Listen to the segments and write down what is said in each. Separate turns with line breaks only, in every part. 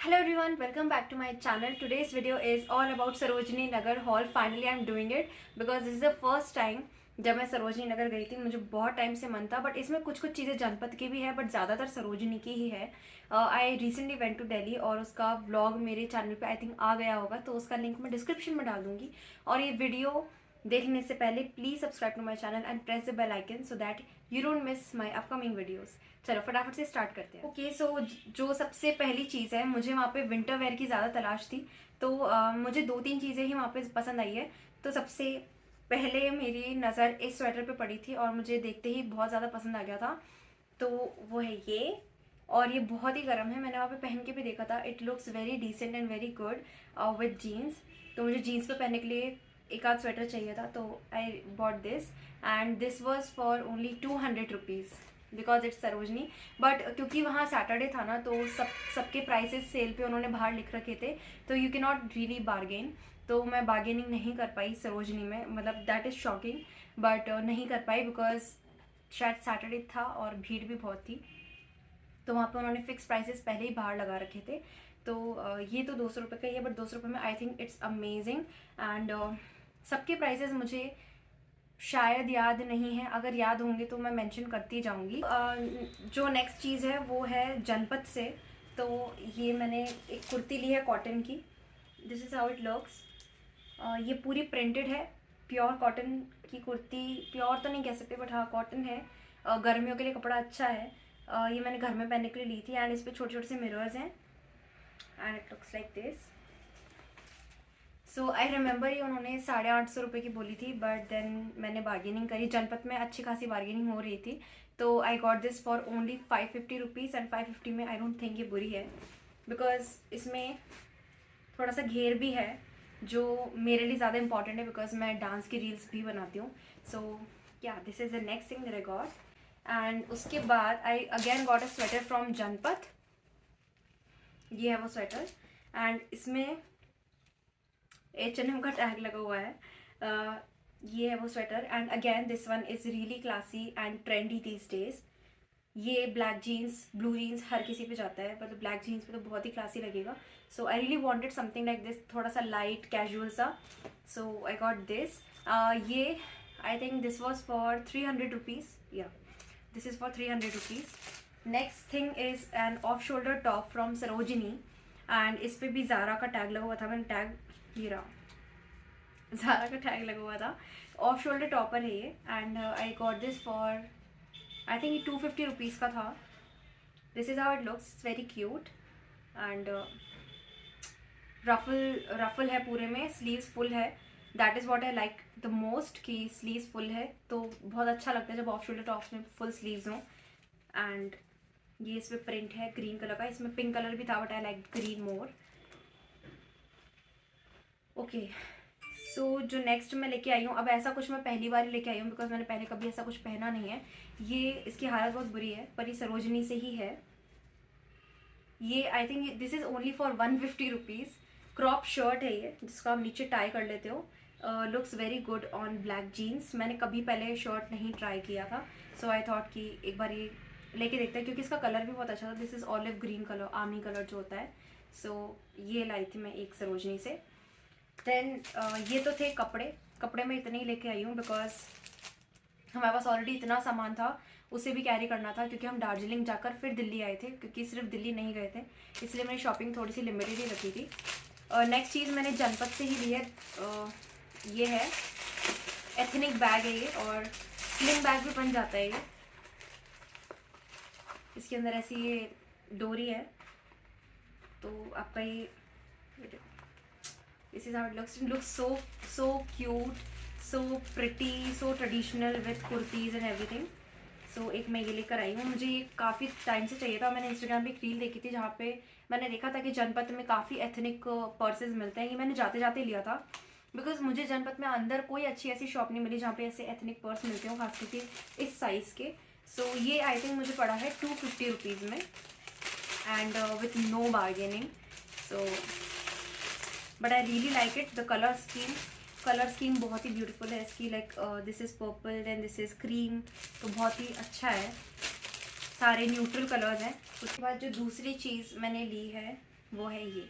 Hello everyone, welcome back to my channel. Today's video is all about Sarojini Nagar haul. Finally I'm doing it because this is the first time जब मैं सरोजनी नगर गई थी. मुझे बहुत time से मन था, बट इसमें कुछ कुछ चीज़ें जनपद की भी है, बट ज़्यादातर सरोजनी की ही है. I recently went to Delhi और उसका व्लॉग मेरे चैनल पे आई थिंक आ गया होगा, तो उसका लिंक मैं डिस्क्रिप्शन में डाल दूंगी. और ये वीडियो देखने से पहले please subscribe to my channel and press the bell icon so that you don't miss my upcoming videos. चलो फटाफट से स्टार्ट करते हैं. ओके सो जो सबसे पहली चीज़ है, मुझे वहाँ पे विंटर वेयर की ज़्यादा तलाश थी, तो मुझे 2-3 चीज़ें ही वहाँ पे पसंद आई है. तो सबसे पहले मेरी नज़र इस स्वेटर पे पड़ी थी और मुझे देखते ही बहुत ज़्यादा पसंद आ गया था. तो वो है ये, और ये बहुत ही गर्म है. मैंने वहाँ पे पहन के भी देखा था. It looks very decent and very good with jeans. तो मुझे जीन्स पे पहनने के लिए एक आध स्वेटर चाहिए था, तो I bought this and this was for only 200 rupees because it's Sarojini. But क्योंकि वहाँ सैटरडे था ना, तो सबके प्राइसेस सेल पे उन्होंने बाहर लिख रखे थे, तो you can not really bargain. तो मैं बार्गेनिंग नहीं कर पाई सरोजनी में, मतलब दैट इज़ शॉकिंग. बट नहीं कर पाई बिकॉज शायद सैटरडे था और भीड़ भी बहुत थी, तो वहाँ पे उन्होंने फिक्स प्राइसेस पहले ही बाहर लगा रखे थे. तो ये तो 200 रुपये का ही है, बट 200 रुपये में I think it's amazing. And सबके प्राइसेस मुझे शायद याद नहीं है, अगर याद होंगे तो मैं मेंशन करती जाऊंगी. जो नेक्स्ट चीज़ है वो है जनपद से. तो ये मैंने एक कुर्ती ली है कॉटन की. This is how it looks. ये पूरी प्रिंटेड है, प्योर कॉटन की कुर्ती. प्योर तो नहीं कह सकते, बट हाँ कॉटन है. गर्मियों के लिए कपड़ा अच्छा है. ये मैंने घर में पहनने के लिए ली थी एंड इस पर छोटे छोटे से मिरर्स हैं and it looks like this. So I remember ये उन्होंने 850 रुपये की बोली थी, बट देन मैंने बार्गेनिंग करी. जनपद में अच्छी खासी बार्गेनिंग हो रही थी, तो आई got this for only 550 rupees. And 550 में आई डोंट थिंक ये बुरी है, बिकॉज इसमें थोड़ा सा घेर भी है जो मेरे लिए ज़्यादा इंपॉर्टेंट है, बिकॉज मैं डांस की रील्स भी बनाती हूँ. सो या this is the next thing that I got. And उसके बाद I again got a sweater from जनपद. ये है वो स्वेटर एंड इसमें H&M का टैग लगा हुआ है. ये है वो sweater and again this one is really classy and trendy these days. ये ब्लैक जीन्स, ब्लू जीन्स हर किसी पे जाता है, मतलब ब्लैक जीन्स पे तो बहुत ही क्लासी लगेगा. So I really wanted something like this, थोड़ा सा लाइट कैजुअल सा. So I got this. ये I think this was for 300 rupees. या this is for 300 rupees. Next thing is an off shoulder top from Sarojini and इस पर भी ज़ारा का tag लगा हुआ था. मैंने टैग हीरा ज़ारा का टैग लगा हुआ था. ऑफ शोल्डर टॉपर है ये and I got this for I think ये 250 रुपीज़ का था. This is how it looks, very cute. And ruffle है पूरे में, स्लीव्स फुल है. That is what I like the most कि स्लीव्स फुल है, तो बहुत अच्छा लगता है जब ऑफ शोल्डर टॉप्स में फुल स्लीव्स हों. एंड ये इस पर प्रिंट है ग्रीन कलर का. इसमें पिंक कलर भी था, but I like green more. Okay so जो नेक्स्ट मैं लेके आई हूँ, अब ऐसा कुछ मैं पहली बार ही लेके आई हूँ बिकॉज मैंने पहले कभी ऐसा कुछ पहना नहीं है. ये इसकी हालत बहुत बुरी है, पर ये सरोजनी से ही है. ये I think this is only for 150 rupees. Crop shirt है ये, जिसको आप नीचे टाई कर लेते हो. Looks very good on black jeans. मैंने कभी पहले शर्ट नहीं ट्राई किया था, सो आई थॉट कि एक बार ये लेके देखते हैं, क्योंकि इसका कलर भी बहुत अच्छा था. This is olive green colour, army colour जो होता है. सो ये लाई थी मैं एक सरोजनी से. देन ये तो थे कपड़े में इतने ही लेके आई हूँ बिकॉज हमारे पास ऑलरेडी इतना सामान था, उसे भी कैरी करना था, क्योंकि हम दार्जिलिंग जाकर फिर दिल्ली आए थे, क्योंकि सिर्फ दिल्ली नहीं गए थे, इसलिए मैंने शॉपिंग थोड़ी सी लिमिटेड ही रखी थी. नेक्स्ट चीज़ मैंने जनपद से ही ली है. ये है एथनिक बैग है ये, और स्लिंग बैग भी बन जाता है ये. इसके अंदर ऐसी ये डोरी है, तो आपका ये this is how it looks. It looks so cute, so pretty, so traditional with kurtis and everything. So एक मैं ये लेकर आई हूँ. मुझे ये काफ़ी टाइम से चाहिए था. मैंने इंस्टाग्राम पे एक रील देखी थी जहाँ पे मैंने देखा था कि जनपद में काफ़ी एथनिक पर्सेज मिलते हैं. ये मैंने जाते जाते लिया था बिकॉज मुझे जनपद में अंदर कोई अच्छी ऐसी शॉप नहीं मिली जहाँ पे ऐसे एथनिक पर्स मिलते हो, खास करके इस साइज़ के. सो ये आई थिंक मुझे पड़ा है 250 रुपीज़ में and with no bargaining. So but I really like it. The colour scheme बहुत ही ब्यूटीफुल है इसकी. Like this is purple then this is cream, तो बहुत ही अच्छा है. सारे न्यूट्रल कलर्स हैं. उसके बाद जो दूसरी चीज़ मैंने ली है वो है ये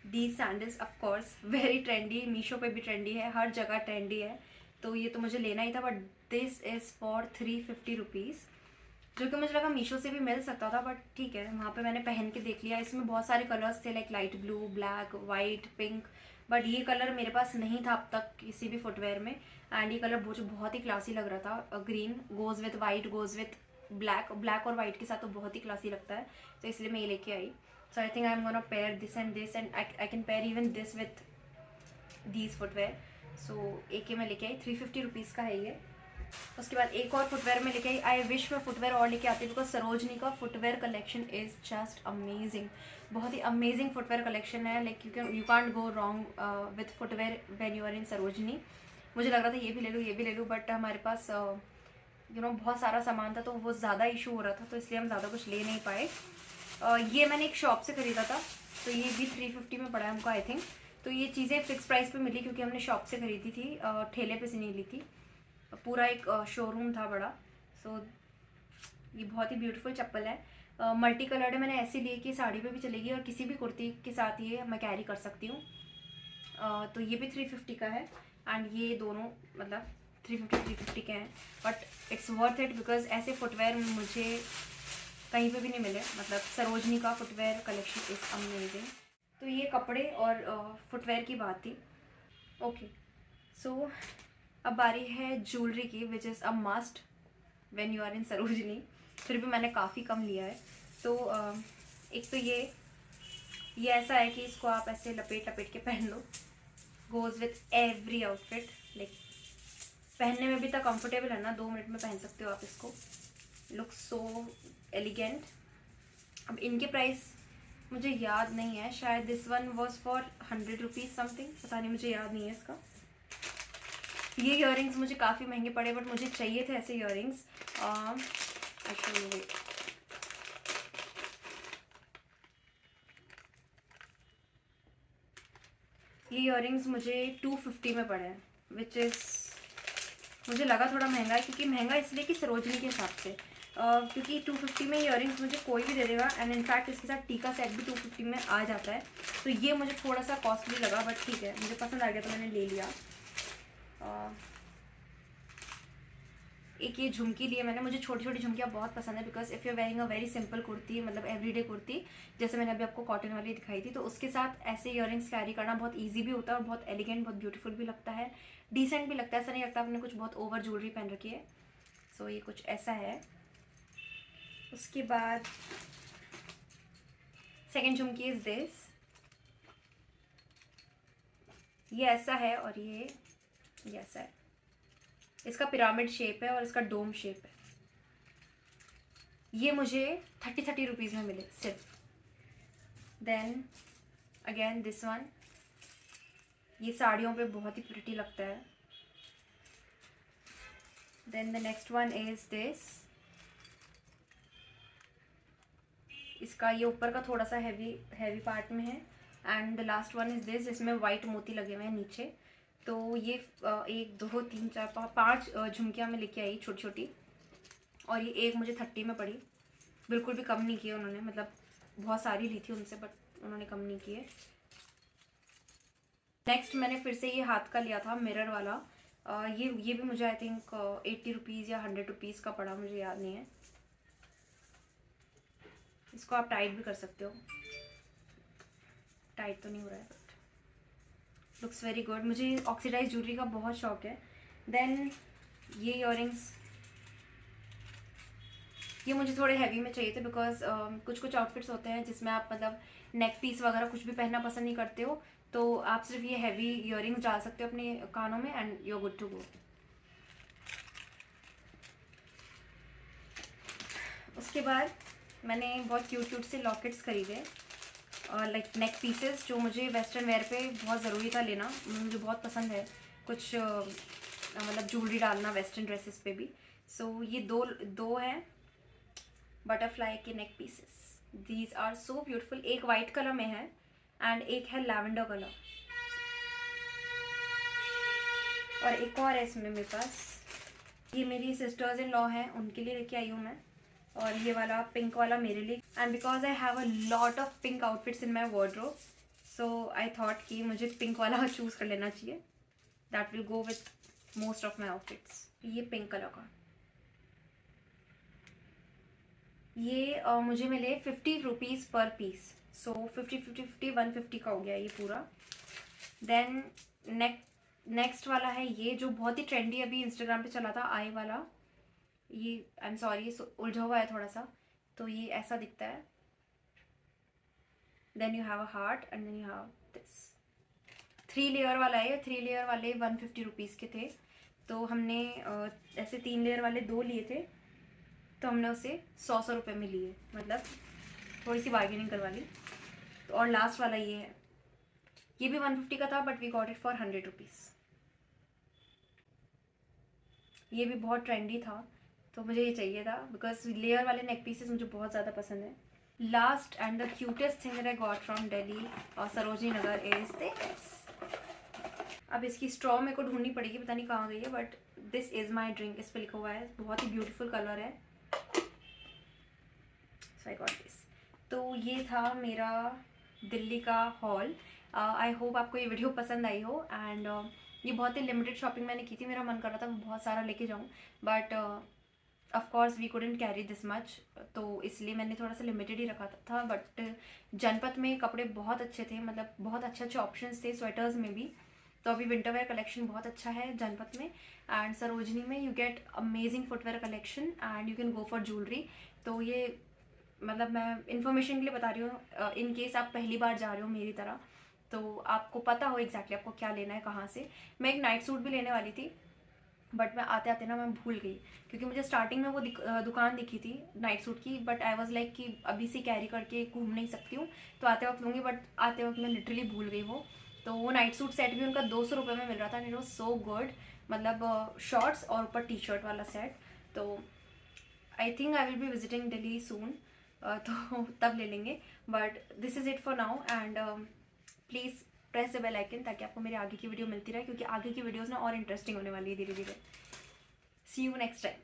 the sandals. Of course very trendy, Meesho पे भी ट्रेंडी है, हर जगह ट्रेंडी है, तो ये तो मुझे लेना ही था। But this is for 350 rupees, जो कि मुझे लगा मीशो से भी मिल सकता था, बट ठीक है, वहाँ पे मैंने पहन के देख लिया। इसमें बहुत सारे कलर्स थे, like light blue, black, white, pink, but ये कलर मेरे पास नहीं था अब तक किसी भी फुटवेयर में। एंड ये कलर मुझे बहुत ही क्लासी लग रहा था। Green goes with white, goes with black, black और वाइट के साथ तो बहुत ही क्लासी लगता है, तो इसलिए मैं ये लेके आई। So I think I am gonna pair this and I can pair even this with these footwear. So एक ये मैं लेके आई, 350 रुपीज़ का है ये। उसके बाद एक और फुटवेयर में लेके आई। आई विश मैं फुटवेयर और लेके आती, बिकॉज सरोजनी का footwear collection is just amazing. बहुत ही अमेजिंग फुटवेयर कलेक्शन है, like you can't go wrong with footwear when you are in Sarojini. मुझे लग रहा था ये भी ले लूँ, ये भी ले लूँ, बट हमारे पास बहुत सारा सामान था, तो वो ज़्यादा इशू हो रहा था, तो इसलिए हम ज़्यादा कुछ ले नहीं पाए। ये मैंने एक शॉप से ख़रीदा था, तो ये भी 350 में पड़ा है हमको, आई थिंक। तो ये चीज़ें फिक्स प्राइस पे मिली, क्योंकि हमने शॉप से ख़रीदी थी, ठेले पे से नहीं ली थी। पूरा एक शोरूम था बड़ा। सो ये बहुत ही ब्यूटीफुल चप्पल है, मल्टी कलर्ड है। मैंने ऐसे लिए कि साड़ी पे भी चलेगी और किसी भी कुर्ती के साथ ये मैं कैरी कर सकती हूँ। तो ये भी 350 का है, एंड ये दोनों मतलब 350 के हैं, but it's worth it, because ऐसे फुटवेयर मुझे कहीं पे भी नहीं मिले। मतलब सरोजनी का फुटवेयर कलेक्शन इज़ अमेजिंग। तो ये कपड़े और फुटवेयर की बात थी। ओके, सो अब बारी है ज्वेलरी की, which is a must when you are in Sarojini. फिर भी मैंने काफ़ी कम लिया है। तो एक तो ये ऐसा है कि इसको आप ऐसे लपेट लपेट के पहन लो, goes with every outfit. Like पहनने में भी तो कंफर्टेबल है ना, 2 मिनट में पहन सकते हो आप इसको। Look so elegant. अब इनके प्राइस मुझे याद नहीं है, शायद this one was for 100 rupees something, पता नहीं, मुझे याद नहीं है इसका। ये इयररिंग्स मुझे काफ़ी महंगे पड़े, बट मुझे चाहिए थे ऐसे इयररिंग्स। ये इयररिंग्स मुझे 250 में पड़े हैं, विच इज़ मुझे लगा थोड़ा महंगा है, क्योंकि महंगा इसलिए कि सरोजनी के हिसाब से, क्योंकि 250 में इयररिंग्स मुझे कोई भी दे देगा, एंड इनफैक्ट इसके साथ टीका सेट भी 250 में आ जाता है। तो ये मुझे थोड़ा सा कॉस्टली लगा, बट ठीक है, मुझे पसंद आ गया तो मैंने ले लिया। एक ये झुमकी लिए मैंने, मुझे छोटी छोटी झुमकियाँ बहुत पसंद है, because if you wearing a very simple kurti, मतलब एवरीडे कुर्ती, जैसे मैंने अभी आपको कॉटन वाली दिखाई थी, तो उसके साथ ऐसे इयररिंग्स कैरी करना बहुत ईजी भी होता है, और बहुत एलिगेंट, बहुत ब्यूटीफुल भी लगता है, डिसेंट भी लगता है। ऐसा नहीं लगता आपने कुछ बहुत ओवर ज्वेलरी पहन रखी है। सो ये कुछ ऐसा है। उसके बाद सेकेंड झुमकी इज दिस। ये ऐसा है, और ये ऐसा है। इसका पिरामिड शेप है और इसका डोम शेप है। ये मुझे 30 रुपीज़ में मिले सिर्फ। देन अगेन दिस वन, ये साड़ियों पे बहुत ही प्रिटी लगता है। Then the next one is this. इसका ये ऊपर का थोड़ा सा हैवी पार्ट में है, and the last one is this, जिसमें वाइट मोती लगे हुए हैं नीचे। तो ये 1 2 3 4 5 झुमकियाँ मैं लेके आई छोटी छोटी, और ये एक मुझे 30 में पड़ी। बिल्कुल भी कम नहीं किए उन्होंने, मतलब बहुत सारी ली थी उनसे, बट उन्होंने कम नहीं किए। नेक्स्ट मैंने फिर से ये हाथ का लिया था, मिरर वाला। ये भी मुझे आई थिंक 80 रुपीज़ या 100 रुपीज़ का पड़ा, मुझे याद नहीं है। इसको आप टाइट भी कर सकते हो, टाइट तो नहीं हो रहा है, बट लुक्स वेरी गुड। मुझे ऑक्सीडाइज ज्वेलरी का बहुत शौक है। देन ये इयररिंग्स, ये मुझे थोड़े हैवी में चाहिए थे, बिकॉज कुछ आउटफिट्स होते हैं जिसमें आप मतलब नेक पीस वगैरह कुछ भी पहनना पसंद नहीं करते हो, तो आप सिर्फ ये हैवी इयररिंग्स डाल सकते हो अपने कानों में, and you are good to go. उसके बाद मैंने बहुत क्यूट से लॉकेट्स खरीदे, लाइक नेक पीसेस, जो मुझे वेस्टर्न वेयर पे बहुत ज़रूरी था लेना। मुझे बहुत पसंद है कुछ मतलब ज्वेलरी डालना वेस्टर्न ड्रेसेस पे भी। सो ये दो हैं बटरफ्लाई के neck pieces. These are so beautiful. एक वाइट कलर में है एंड एक है लैवेंडर कलर, और एक और है इसमें मेरे पास। ये मेरी सिस्टर्स इन लॉ हैं, उनके लिए लेके आई हूँ मैं। और ये वाला पिंक वाला मेरे लिए। And because I have a lot of pink outfits in my wardrobe, so I thought कि मुझे पिंक वाला चूज़ कर लेना चाहिए, that will go with most of my outfits. ये पिंक कलर का, ये मुझे मिले 50 रुपीज़ पर पीस, सो 50 150 का हो गया ये पूरा। देन नेक्स्ट वाला है ये जो बहुत ही ट्रेंडी अभी इंस्टाग्राम पे चला था, आई वाला। ये आई एम सॉरी उलझा हुआ है थोड़ा सा, तो ये ऐसा दिखता है। Then you have a heart and then you have this 3 layer वाला है। 3 लेयर वाले 150 रुपीज़ के थे, तो हमने ऐसे 3 लेयर वाले 2 लिए थे, तो हमने उसे 100 रुपये में लिए, मतलब थोड़ी सी बार्गेनिंग करवा ली। तो और लास्ट वाला ये है, ये भी 150 का था but we got it for 100 rupees. ये भी बहुत ट्रेंडी था, तो मुझे ये चाहिए था बिकॉज लेयर वाले नेक पीसेस मुझे बहुत ज़्यादा पसंद है। Last and the cutest thing that I got from Delhi और सरोजनी नगर इज दिस। अब इसकी स्ट्रॉ मेरे को ढूंढनी पड़ेगी, पता नहीं कहाँ गई है, but this is my drink, इस पर लिखा हुआ है, बहुत ही ब्यूटीफुल कलर है। सो आई गॉट दिस। तो ये था मेरा दिल्ली का हॉल। आई होप आपको ये वीडियो पसंद आई हो। एंड ये बहुत ही लिमिटेड शॉपिंग मैंने की थी, मेरा मन कर रहा था मैं बहुत सारा लेके जाऊँ, but of course we couldn't carry this much, तो इसलिए मैंने थोड़ा सा लिमिटेड ही रखा था। बट जनपथ में कपड़े बहुत अच्छे थे, मतलब बहुत अच्छे अच्छे ऑप्शंस थे स्वेटर्स में भी। तो अभी विंटर वेयर कलेक्शन बहुत अच्छा है जनपथ में। एंड सरोजनी में you get amazing footwear collection and you can go for jewellery. तो ये मतलब मैं इन्फॉर्मेशन के लिए बता रही हूँ, इन केस आप पहली बार जा रहे हो मेरी तरह, तो आपको पता हो एग्जैक्टली आपको क्या लेना है कहाँ से। मैं एक नाइट सूट भी लेने वाली थी, बट मैं आते आते ना मैं भूल गई, क्योंकि मुझे स्टार्टिंग में वो दुकान दिखी थी नाइट सूट की, बट आई वाज लाइक कि अभी से कैरी करके घूम नहीं सकती हूँ, तो आते वक्त लूँगी, बट आते वक्त मैं लिटरली भूल गई वो। तो वो नाइट सूट सेट भी उनका 200 रुपये में मिल रहा था and it was so good, मतलब शॉर्ट्स और ऊपर टी शर्ट वाला सेट। तो I think I will be visiting Delhi soon, तो तब ले लेंगे। But this is it for now and please press the bell icon ताकि आपको मेरे आगे की वीडियो मिलती रहे, क्योंकि आगे की वीडियोज़ ना और इंटरेस्टिंग होने वाली है धीरे धीरे। सी यू नेक्स्ट टाइम।